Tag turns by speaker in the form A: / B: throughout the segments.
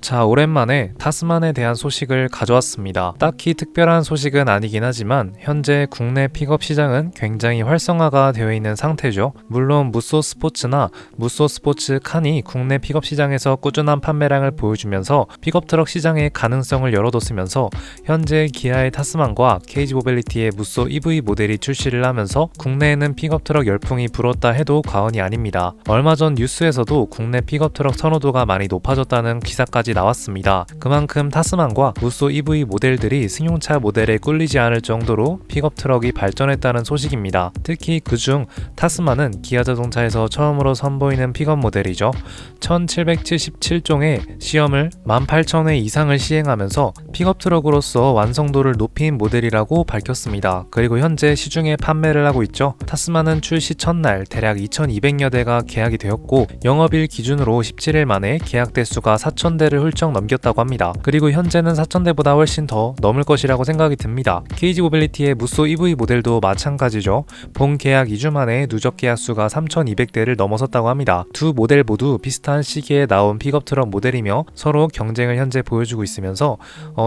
A: 자, 오랜만에 타스만에 대한 소식을 가져왔습니다. 딱히 특별한 소식은 아니긴 하지만 현재 국내 픽업 시장은 굉장히 활성화가 되어 있는 상태죠. 물론 무쏘 스포츠나 무쏘 스포츠 칸이 국내 픽업 시장에서 꾸준한 판매량을 보여주면서 픽업 트럭 시장의 가능성을 열어뒀으면서 현재 기아의 타스만과 KG 모빌리티의 무쏘 EV 모델이 출시를 하면서 국내에는 픽업 트럭 열풍이 불었다 해도 과언이 아닙니다. 얼마 전 뉴스에서도 국내 픽업 트럭 선호도가 많이 높아졌다는 기사까지 나왔습니다. 그만큼 타스만과 무쏘 EV 모델들이 승용차 모델에 꿀리지 않을 정도로 픽업 트럭이 발전했다는 소식입니다. 특히 그중 타스만은 기아 자동차에서 처음으로 선보이는 픽업 모델이죠. 1777종의 시험을 18,000회 이상을 시행하면서 픽업 트럭으로서 완성도를 높인 모델이라고 밝혔습니다. 그리고 현재 시중에 판매를 하고 있죠. 타스만은 출시 첫날 대략 2200여 대가 계약이 되었고 영업일 기준으로 17일 만에 계약 대수가 4000대를 훌쩍 넘겼다고 합니다. 그리고 현재는 4000대보다 훨씬 더 넘을 것이라고 생각이 듭니다. KG 모빌리티의 무쏘 EV 모델도 마찬가지죠. 본 계약 2주 만에 누적 계약 수가 3200대를 넘어섰다고 합니다. 두 모델 모두 비슷한 시기에 나온 픽업 트럭 모델이며 서로 경쟁을 현재 보여주고 있으면서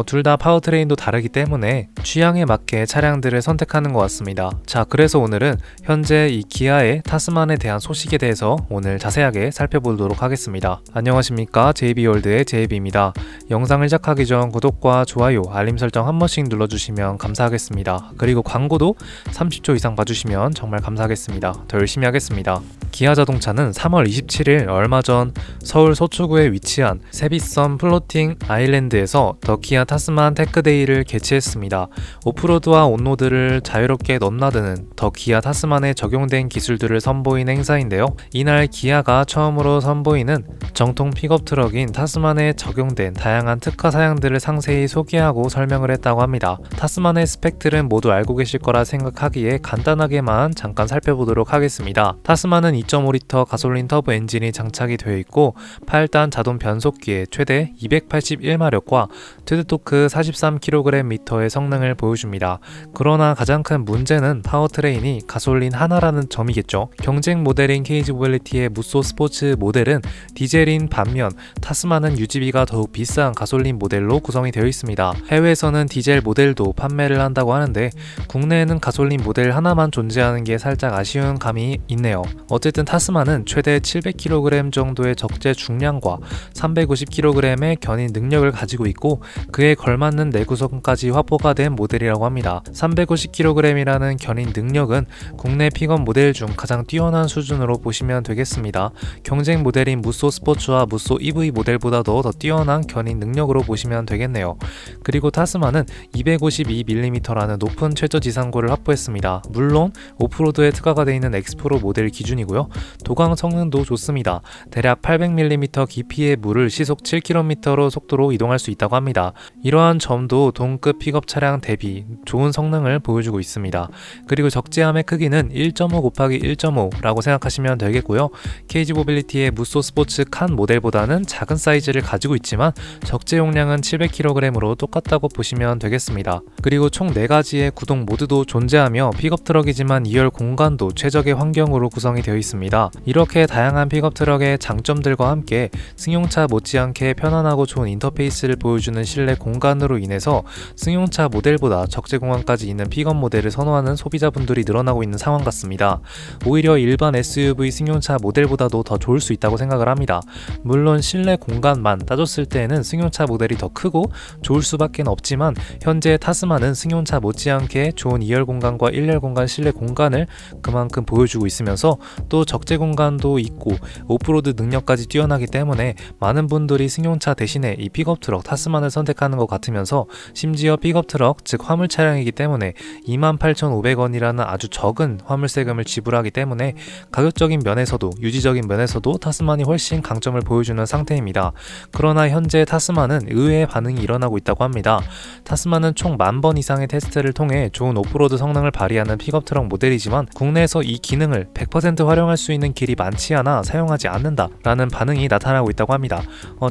A: 둘 다 파워트레인도 다르기 때문에 취향에 맞게 차량들을 선택하는 것 같습니다. 자, 그래서 오늘은 현재 이 기아의 타스만에 대한 소식에 대해서 오늘 자세하게 살펴보도록 하겠습니다. 안녕하십니까, JB월드의 JB입니다. 영상을 시작하기 전 구독과 좋아요, 알림 설정 한 번씩 눌러주시면 감사하겠습니다. 그리고 광고도 30초 이상 봐주시면 정말 감사하겠습니다. 더 열심히 하겠습니다. 기아 자동차는 3월 27일 얼마 전 서울 서초구에 위치한 세비섬 플로팅 아일랜드에서 더 기아 타스만 테크데이를 개최했습니다. 오프로드와 온로드를 자유롭게 넘나드는 더 기아 타스만에 적용된 기술들을 선보인 행사인데요. 이날 기아가 처음으로 선보이는 정통 픽업 트럭인 타스만에 적용된 다양한 특화 사양들을 상세히 소개하고 설명을 했다고 합니다. 타스만의 스펙들은 모두 알고 계실 거라 생각하기에 간단하게만 잠깐 살펴보도록 하겠습니다. 타스만은 2.5리터 가솔린 터보 엔진이 장착이 되어 있고 8단 자동 변속기에 최대 281마력과 최대 토크 43kgm의 성능을 보여줍니다. 그러나 가장 큰 문제는 파워트레인이 가솔린 하나라는 점이겠죠. 경쟁 모델인 KG 모빌리티의 무쏘 스포츠 모델은 디젤인 반면 타스만은 유지비가 더욱 비싼 가솔린 모델로 구성이 되어 있습니다. 해외에서는 디젤 모델도 판매를 한다고 하는데 국내에는 가솔린 모델 하나만 존재하는 게 살짝 아쉬운 감이 있네요. 어쨌든 타스만은 최대 700kg 정도의 적재 중량과 350kg의 견인 능력을 가지고 있고 그에 걸맞는 내구성까지 확보가 된 모델이라고 합니다. 350kg이라는 견인 능력은 국내 픽업 모델 중 가장 뛰어난 수준으로 보시면 되겠습니다. 경쟁 모델인 무쏘 스포츠와 무쏘 EV 모델보다도 더 뛰어난 견인 능력으로 보시면 되겠네요. 그리고 타스만은 252mm라는 높은 최저 지상고를 확보했습니다. 물론 오프로드에 특화가 되어 있는 엑스프로 모델 기준이고요. 도강 성능도 좋습니다. 대략 800mm 깊이의 물을 시속 7km로 속도로 이동할 수 있다고 합니다. 이러한 점도 동급 픽업 차량 대비 좋은 성능을 보여주고 있습니다. 그리고 적재함의 크기는 1.5 곱하기 1.5라고 생각하시면 되겠고요. KG 모빌리티의 무쏘 스포츠 칸 모델보다는 작은 사이즈를 가지고 있지만 적재 용량은 700kg으로 똑같다고 보시면 되겠습니다. 그리고 총 4가지의 구동 모드도 존재하며 픽업 트럭이지만 2열 공간도 최적의 환경으로 구성이 되어 있습니다. 이렇게 다양한 픽업 트럭의 장점들과 함께 승용차 못지않게 편안하고 좋은 인터페이스를 보여주는 실내 공간으로 인해서 승용차 모델보다 적재 공간까지 있는 픽업 모델을 선호하는 소비자분들이 늘어나고 있는 상황 같습니다. 오히려 일반 SUV 승용차 모델보다도 더 좋을 수 있다고 생각을 합니다. 물론 실내 공간만 따졌을 때에는 승용차 모델이 더 크고 좋을 수밖에 없지만 현재 타스만은 승용차 못지않게 좋은 2열 공간과 1열 공간 실내 공간을 그만큼 보여주고 있으면서 또 적재 공간도 있고 오프로드 능력까지 뛰어나기 때문에 많은 분들이 승용차 대신에 이 픽업 트럭 타스만을 선택하는 것 같으면서 심지어 픽업 트럭 즉 화물 차량이기 때문에 28,500원이라는 아주 적은 화물세금을 지불하기 때문에 가격적인 면에서도 유지적인 면에서도 타스만이 훨씬 강점을 보여주는 상태입니다. 그러나 현재 타스만은 의외의 반응이 일어나고 있다고 합니다. 타스만은 총 10,000번 이상의 테스트를 통해 좋은 오프로드 성능을 발휘하는 픽업 트럭 모델이지만 국내에서 이 기능을 100% 활용할 수 있는 길이 많지 않아 사용하지 않는다 라는 반응이 나타나고 있다고 합니다.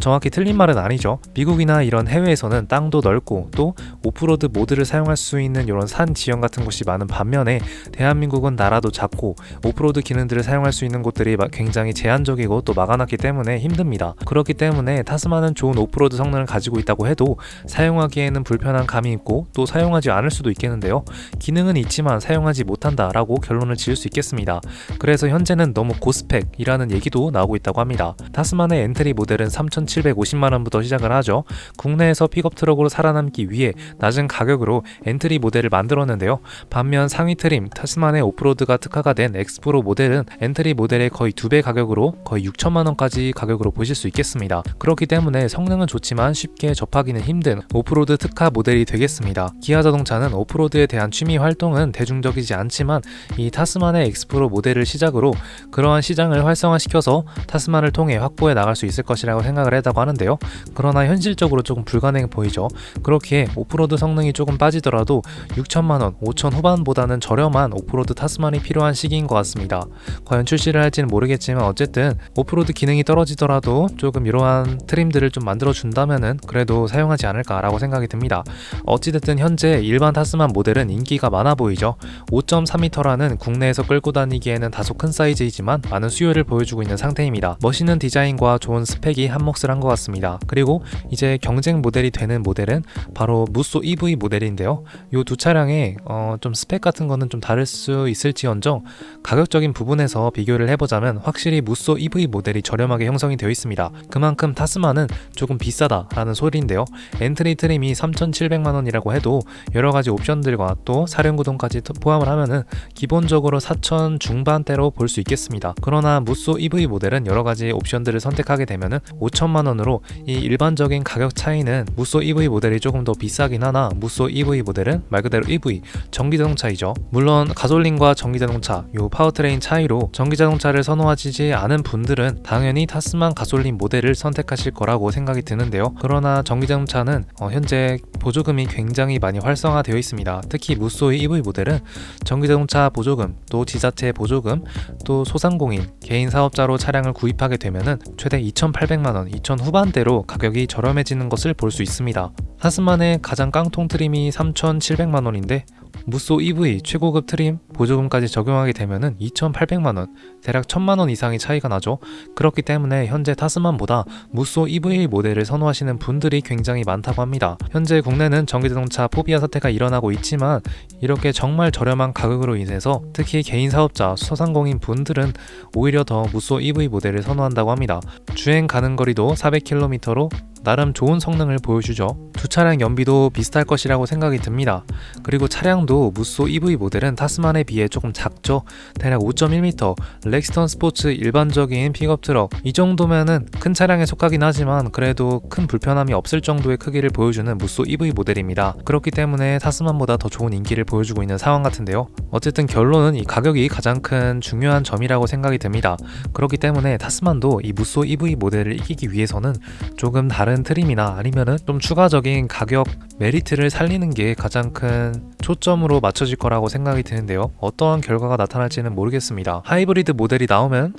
A: 정확히 틀린 말은 아니죠. 미국이나 이런 해외에서는 땅도 넓고 또 오프로드 모드를 사용할 수 있는 이런 산 지형 같은 곳이 많은 반면에 대한민국은 나라도 작고 오프로드 기능들을 사용할 수 있는 곳들이 굉장히 제한적이고 또 막아놨기 때문에 힘듭니다. 그렇기 때문에 타스만은 좋은 오프로드 성능을 가지고 있다고 해도 사용하기에는 불편한 감이 있고 또 사용하지 않을 수도 있겠는데요. 기능은 있지만 사용하지 못한다 라고 결론을 지을 수 있겠습니다. 그래서 현재는 너무 고스펙이라는 얘기도 나오고 있다고 합니다. 타스만의 엔트리 모델은 3,750만원부터 시작을 하죠. 국내에서 픽업 트럭으로 살아남기 위해 낮은 가격으로 엔트리 모델을 만들었는데요. 반면 상위 트림 타스만의 오프로드가 특화가 된 엑스프로 모델은 엔트리 모델의 거의 2배 가격으로 거의 6천만원까지 가격으로 보실 수 있겠습니다. 그렇기 때문에 성능은 좋지만 쉽게 접하기는 힘든 오프로드 특화 모델이 되겠습니다. 기아자동차는 오프로드에 대한 취미 활동은 대중적이지 않지만 이 타스만의 엑스프로 모델을 시작으로 그러한 시장을 활성화시켜서 타스만을 통해 확보해 나갈 수 있을 것이라고 생각을 했다고 하는데요. 그러나 현실적으로 조금 불가능해 보이죠. 그렇기에 오프로드 성능이 조금 빠지더라도 6천만원, 5천 후반보다는 저렴한 오프로드 타스만이 필요한 시기인 것 같습니다. 과연 출시를 할지는 모르겠지만 어쨌든 오프로드 기능이 떨어지더라도 조금 이러한 트림들을 좀 만들어준다면은 그래도 사용하지 않을까라고 생각이 듭니다. 어찌됐든 현재 일반 타스만 모델은 인기가 많아 보이죠. 5.3m라는 국내에서 끌고 다니기에는 다소 큰 사이즈이지만 많은 수요를 보여주고 있는 상태입니다. 멋있는 디자인과 좋은 스펙이 한몫을 한 것 같습니다. 그리고 이제 경쟁 모델이 되는 모델은 바로 무쏘 EV 모델인데요. 이 두 차량의 좀 스펙 같은 거는 좀 다를 수 있을지언정 가격적인 부분에서 비교를 해보자면 확실히 무쏘 EV 모델이 저렴하게 형성이 되어 있습니다. 그만큼 타스만은 조금 비싸다라는 소리인데요. 엔트리 트림이 3,700만원이라고 해도 여러가지 옵션들과 또 사륜구동까지 포함을 하면은 기본적으로 4천 중반대로 볼 수 있겠습니다. 그러나 무쏘 EV 모델은 여러가지 옵션들을 선택하게 되면은 5천만원으로 이 일반적인 가격 차이는 무쏘 EV 모델이 조금 더 비싸긴 하나 무쏘 EV 모델은 말 그대로 EV 전기자동차이죠. 물론 가솔린과 전기자동차 요 파워트레인 차이로 전기자동차를 선호하지 않은 분들은 당연히 타스만 가솔린 모델을 선택하실 거라고 생각이 드는데요. 그러나 전기자동차는 현재 보조금이 굉장히 많이 활성화되어 있습니다. 특히 무쏘의 EV 모델은 전기자동차 보조금, 또 지자체 보조금, 또 소상공인, 개인 사업자로 차량을 구입하게 되면은 최대 2,800만원, 2천 후반대로 가격이 저렴해지는 것을 볼 수 있습니다. 타스만의 가장 깡통 트림이 3,700만원인데 무쏘 EV 최고급 트림 보조금까지 적용하게 되면은 2,800만원, 대략 1,000만원 이상의 차이가 나죠. 그렇기 때문에 현재 타스만보다 무쏘 EV 모델을 선호하시는 분들이 굉장히 많다고 합니다. 현재 국내는 전기자동차 포비아 사태가 일어나고 있지만 이렇게 정말 저렴한 가격으로 인해서 특히 개인 사업자, 소상공인 분들은 오히려 더 무쏘 EV 모델을 선호한다고 합니다. 주행 가는 거리도 400km로 나름 좋은 성능을 보여주죠. 두 차량 연비도 비슷할 것이라고 생각이 듭니다. 그리고 차량도 무쏘 EV 모델은 타스만에 비해 조금 작죠. 대략 5.1m, 렉스턴 스포츠 일반적인 픽업 트럭 이 정도면은 큰 차량에 속하긴 하지만 그래도 큰 불편함이 없을 정도의 크기를 보여주는 무쏘 EV 모델입니다. 그렇기 때문에 타스만보다 더 좋은 인기를 보여주고 있는 상황 같은데요. 어쨌든 결론은 이 가격이 가장 큰 중요한 점이라고 생각이 듭니다. 그렇기 때문에 타스만도 이 무쏘 EV 모델을 이기기 위해서는 조금 다른 트림이나 아니면은 좀 추가적인 가격 메리트를 살리는 게 가장 큰 초점으로 맞춰질 거라고 생각이 드는데요. 어떠한 결과가 나타날지는 모르겠습니다. 하이브리드 모델이 나오면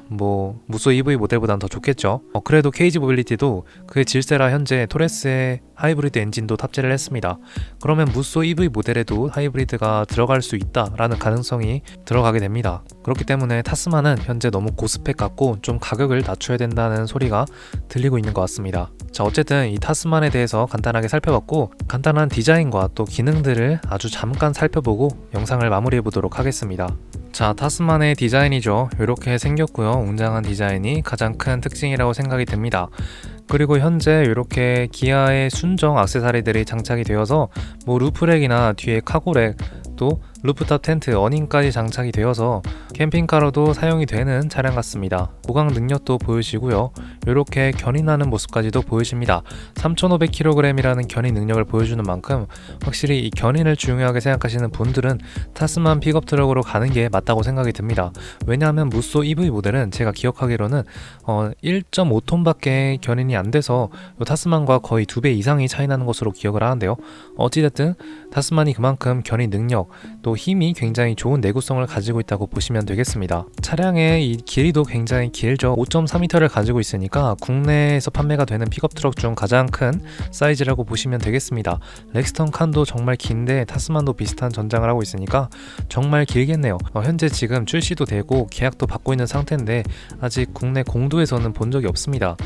A: 무쏘 EV 모델보단 더 좋겠죠. 그래도 KG 모빌리티도 그의 질세라 현재 토레스의 하이브리드 엔진도 탑재를 했습니다. 그러면 무쏘 EV 모델에도 하이브리드가 들어갈 수 있다라는 가능성이 들어가게 됩니다. 그렇기 때문에 타스만은 현재 너무 고스펙 같고 좀 가격을 낮춰야 된다는 소리가 들리고 있는 것 같습니다. 자, 어쨌든 이 타스만에 대해서 간단하게 살펴봤고 간단한 디자인과 또 기능들을 아주 잠깐 살펴보고 영상을 마무리해 보도록 하겠습니다. 자, 타스만의 디자인이죠. 이렇게 생겼고요. 웅장한 디자인이 가장 큰 특징이라고 생각이 듭니다. 그리고 현재 이렇게 기아의 순정 액세서리들이 장착이 되어서 루프렉이나 뒤에 카고렉 또 루프탑 텐트, 어닝까지 장착이 되어서 캠핑카로도 사용이 되는 차량 같습니다. 보강 능력도 보여지고요. 이렇게 견인하는 모습까지도 보여집니다. 3,500kg이라는 견인 능력을 보여주는 만큼 확실히 이 견인을 중요하게 생각하시는 분들은 타스만 픽업 트럭으로 가는 게 맞다고 생각이 듭니다. 왜냐하면 무쏘 EV 모델은 제가 기억하기로는 1.5톤밖에 견인이 안 돼서 타스만과 거의 2배 이상이 차이 나는 것으로 기억을 하는데요. 어찌됐든 타스만이 그만큼 견인 능력 또 또 힘이 굉장히 좋은 내구성을 가지고 있다고 보시면 되겠습니다. 차량의 이 길이도 굉장히 길죠. 5.4m를 가지고 있으니까 국내에서 판매가 되는 픽업 트럭 중 가장 큰 사이즈라고 보시면 되겠습니다. 렉스턴 칸도 정말 긴데 타스만도 비슷한 전장을 하고 있으니까 정말 길겠네요. 현재 지금 출시도 되고 계약도 받고 있는 상태인데 아직 국내 공도에서는 본 적이 없습니다.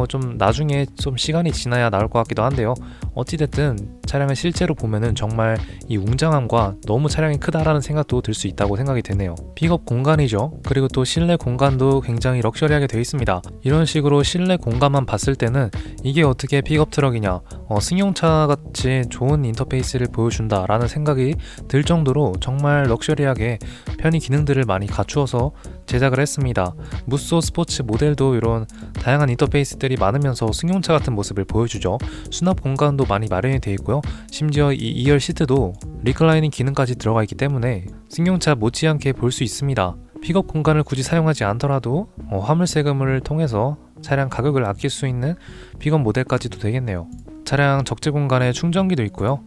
A: 좀 나중에 좀 시간이 지나야 나올 것 같기도 한데요. 어찌됐든 차량을 실제로 보면은 정말 이 웅장함과 너무 차량이 크다라는 생각도 들 수 있다고 생각이 되네요. 픽업 공간이죠. 그리고 또 실내 공간도 굉장히 럭셔리하게 되어 있습니다. 이런 식으로 실내 공간만 봤을 때는 이게 어떻게 픽업 트럭이냐, 승용차 같이 좋은 인터페이스를 보여준다 라는 생각이 들 정도로 정말 럭셔리하게 편의 기능들을 많이 갖추어서 제작을 했습니다. 무쏘 스포츠 모델도 이런 다양한 인터페이스들이 많으면서 승용차 같은 모습을 보여주죠. 수납 공간도 많이 마련이 되어 있고요. 심지어 이 2열 시트도 리클라이닝 기능까지 들어가 있기 때문에 승용차 못지않게 볼 수 있습니다. 픽업 공간을 굳이 사용하지 않더라도 화물 세금을 통해서 차량 가격을 아낄 수 있는 픽업 모델까지도 되겠네요. 차량 적재 공간에 충전기도 있고요.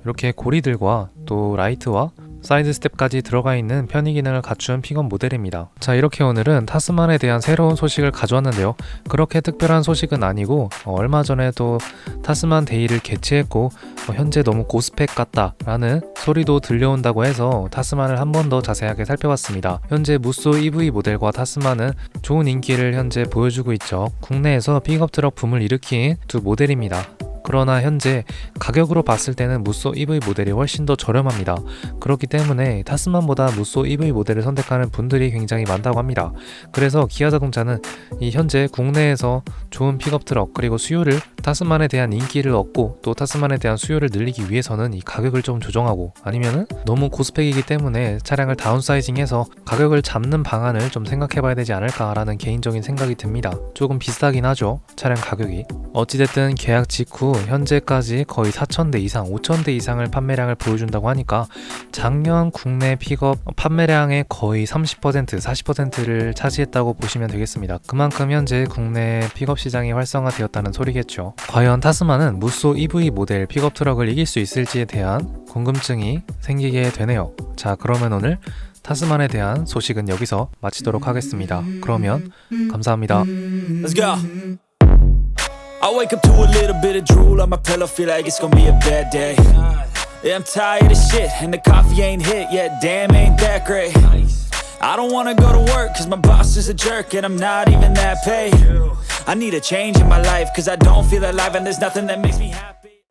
A: 이렇게 고리들과 또 라이트와 사이드 스텝까지 들어가 있는 편의 기능을 갖춘 픽업 모델입니다. 자, 이렇게 오늘은 타스만에 대한 새로운 소식을 가져왔는데요. 그렇게 특별한 소식은 아니고 얼마 전에도 타스만 데이를 개최했고 현재 너무 고스펙 같다 라는 소리도 들려온다고 해서 타스만을 한 번 더 자세하게 살펴봤습니다. 현재 무쏘 EV 모델과 타스만은 좋은 인기를 현재 보여주고 있죠. 국내에서 픽업 트럭 붐을 일으킨 두 모델입니다. 그러나 현재 가격으로 봤을 때는 무쏘 EV 모델이 훨씬 더 저렴합니다. 그렇기 때문에 타스만보다 무쏘 EV 모델을 선택하는 분들이 굉장히 많다고 합니다. 그래서 기아자동차는 이 현재 국내에서 좋은 픽업 트럭 그리고 수요를 타스만에 대한 인기를 얻고 또 타스만에 대한 수요를 늘리기 위해서는 이 가격을 좀 조정하고 아니면은 너무 고스펙이기 때문에 차량을 다운사이징해서 가격을 잡는 방안을 좀 생각해봐야 되지 않을까라는 개인적인 생각이 듭니다. 조금 비싸긴 하죠, 차량 가격이. 어찌됐든 계약 직후 현재까지 거의 4,000대 이상, 5,000대 이상을 판매량을 보여준다고 하니까 작년 국내 픽업 판매량의 거의 30%, 40%를 차지했다고 보시면 되겠습니다. 그만큼 현재 국내 픽업 시장이 활성화되었다는 소리겠죠. 과연 타스만은 무쏘 EV 모델 픽업 트럭을 이길 수 있을지에 대한 궁금증이 생기게 되네요. 자, 그러면 오늘 타스만에 대한 소식은 여기서 마치도록 하겠습니다. 그러면 감사합니다.
B: Let's go. I wake up to a little bit of drool on my pillow, feel like it's gonna be a bad day. Yeah, I'm tired of shit, and the coffee ain't hit yet, damn, ain't that great. I don't wanna go to work, cause my boss is a jerk, and I'm not even that paid. I need a change in my life, cause I don't feel alive, and there's nothing that makes me happy.